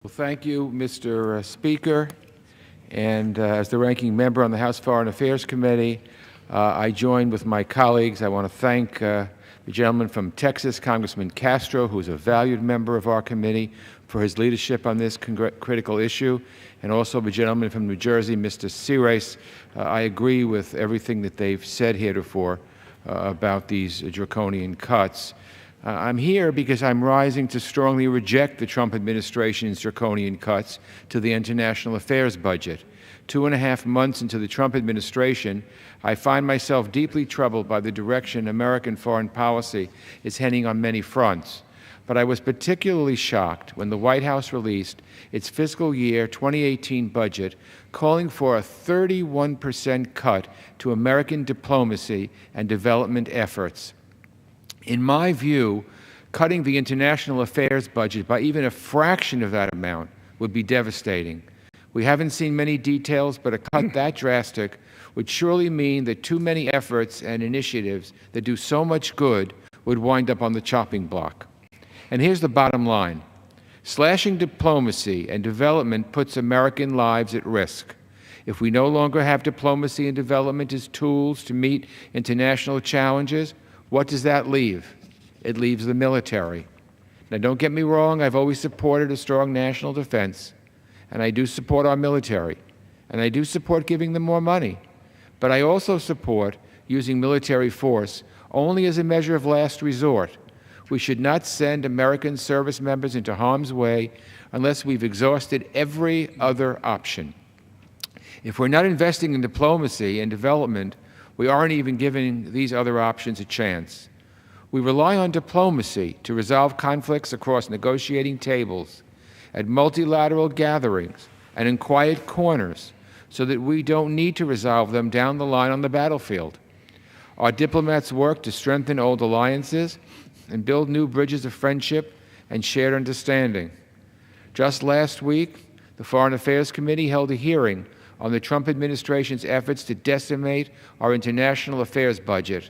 Well, thank you, Mr. Speaker. And as the ranking member on the House Foreign Affairs Committee, I join with my colleagues. I want to thank the gentleman from Texas, Congressman Castro, who is a valued member of our committee, for his leadership on this critical issue, and also the gentleman from New Jersey, Mr. Cires. I agree with everything that they've said heretofore about these draconian cuts. I'm here because I'm rising to strongly reject the Trump administration's draconian cuts to the international affairs budget. 2.5 months into the Trump administration, I find myself deeply troubled by the direction American foreign policy is heading on many fronts. But I was particularly shocked when the White House released its fiscal year 2018 budget, calling for a 31% cut to American diplomacy and development efforts. In my view, cutting the international affairs budget by even a fraction of that amount would be devastating. We haven't seen many details, but a cut that drastic would surely mean that too many efforts and initiatives that do so much good would wind up on the chopping block. And here's the bottom line. Slashing diplomacy and development puts American lives at risk. If we no longer have diplomacy and development as tools to meet international challenges, what does that leave? It leaves the military. Now, don't get me wrong, I've always supported a strong national defense, and I do support our military, and I do support giving them more money. But I also support using military force only as a measure of last resort. We should not send American service members into harm's way unless we've exhausted every other option. If we're not investing in diplomacy and development, we aren't even giving these other options a chance. We rely on diplomacy to resolve conflicts across negotiating tables, at multilateral gatherings, and in quiet corners, so that we don't need to resolve them down the line on the battlefield. Our diplomats work to strengthen old alliances and build new bridges of friendship and shared understanding. Just last week, the Foreign Affairs Committee held a hearing on the Trump administration's efforts to decimate our international affairs budget.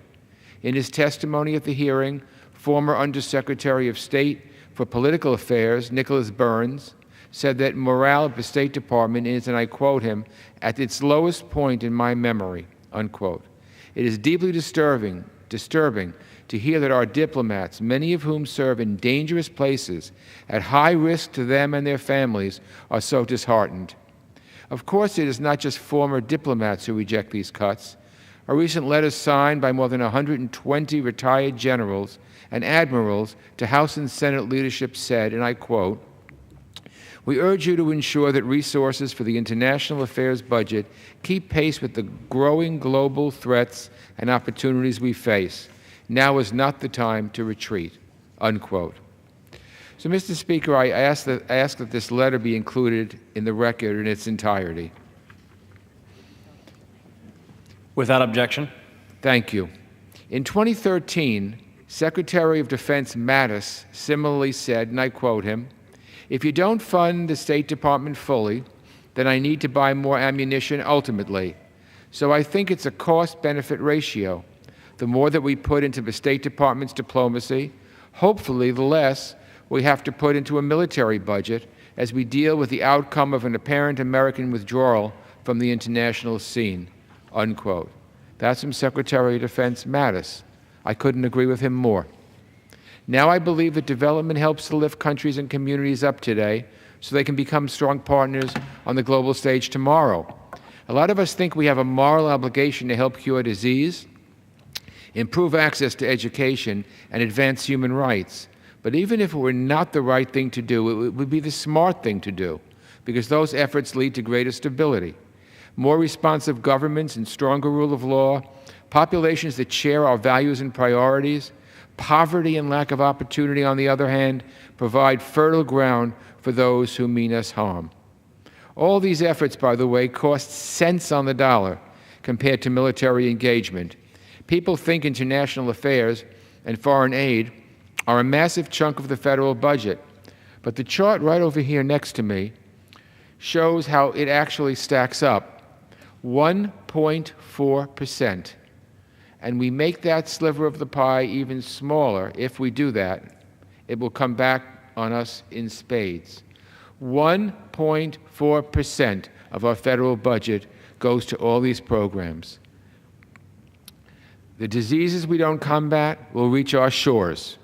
In his testimony at the hearing, former Undersecretary of State for Political Affairs, Nicholas Burns, said that morale at the State Department is, and I quote him, "at its lowest point in my memory," unquote. It is deeply disturbing to hear that our diplomats, many of whom serve in dangerous places at high risk to them and their families, are so disheartened. Of course, it is not just former diplomats who reject these cuts. A recent letter signed by more than 120 retired generals and admirals to House and Senate leadership said, and I quote, "We urge you to ensure that resources for the international affairs budget keep pace with the growing global threats and opportunities we face. Now is not the time to retreat," unquote. So, Mr. Speaker, I ask that this letter be included in the record in its entirety. Without objection. Thank you. In 2013, Secretary of Defense Mattis similarly said, and I quote him, "If you don't fund the State Department fully, then I need to buy more ammunition ultimately. So I think it's a cost-benefit ratio. The more that we put into the State Department's diplomacy, hopefully the less we have to put into a military budget as we deal with the outcome of an apparent American withdrawal from the international scene," unquote. That's from Secretary of Defense Mattis. I couldn't agree with him more. Now I believe that development helps to lift countries and communities up today so they can become strong partners on the global stage tomorrow. A lot of us think we have a moral obligation to help cure disease, improve access to education, and advance human rights. But even if it were not the right thing to do, it would be the smart thing to do, because those efforts lead to greater stability. More responsive governments and stronger rule of law, populations that share our values and priorities, poverty and lack of opportunity, on the other hand, provide fertile ground for those who mean us harm. All these efforts, by the way, cost cents on the dollar compared to military engagement. People think international affairs and foreign aid are a massive chunk of the federal budget. But the chart right over here next to me shows how it actually stacks up. 1.4%. And we make that sliver of the pie even smaller. If we do that, it will come back on us in spades. 1.4% of our federal budget goes to all these programs. The diseases we don't combat will reach our shores.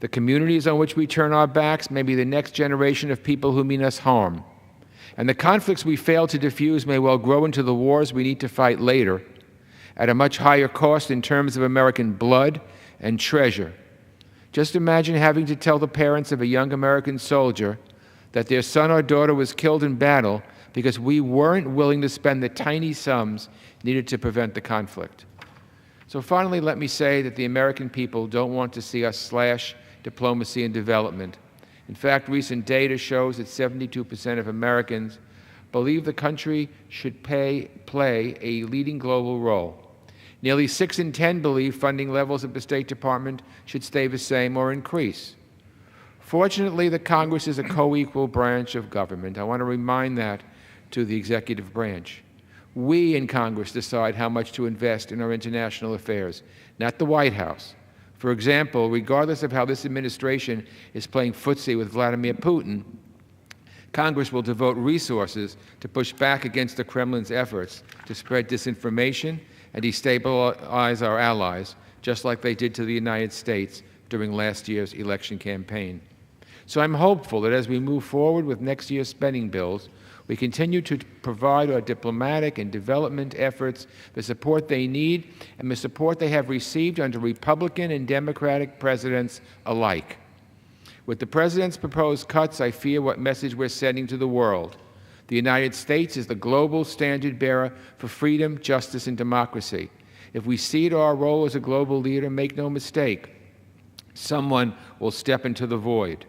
The communities on which we turn our backs may be the next generation of people who mean us harm. And the conflicts we fail to diffuse may well grow into the wars we need to fight later, at a much higher cost in terms of American blood and treasure. Just imagine having to tell the parents of a young American soldier that their son or daughter was killed in battle because we weren't willing to spend the tiny sums needed to prevent the conflict. So finally, let me say that the American people don't want to see us slash diplomacy and development. In fact, recent data shows that 72% of Americans believe the country should play a leading global role. Nearly 6 in 10 believe funding levels of the State Department should stay the same or increase. Fortunately, the Congress is a co-equal branch of government. I want to remind that to the executive branch. We in Congress decide how much to invest in our international affairs, not the White House. For example, regardless of how this administration is playing footsie with Vladimir Putin, Congress will devote resources to push back against the Kremlin's efforts to spread disinformation and destabilize our allies, just like they did to the United States during last year's election campaign. So I'm hopeful that as we move forward with next year's spending bills, we continue to provide our diplomatic and development efforts the support they need and the support they have received under Republican and Democratic presidents alike. With the President's proposed cuts, I fear what message we're sending to the world. The United States is the global standard bearer for freedom, justice, and democracy. If we cede our role as a global leader, make no mistake, someone will step into the void.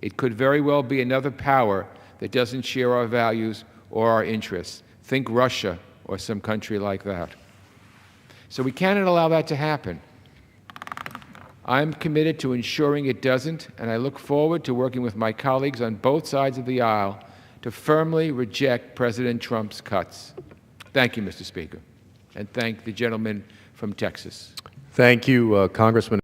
It could very well be another power that doesn't share our values or our interests. Think Russia or some country like that. So we cannot allow that to happen. I'm committed to ensuring it doesn't, and I look forward to working with my colleagues on both sides of the aisle to firmly reject President Trump's cuts. Thank you, Mr. Speaker, and thank the gentleman from Texas. Thank you, Congressman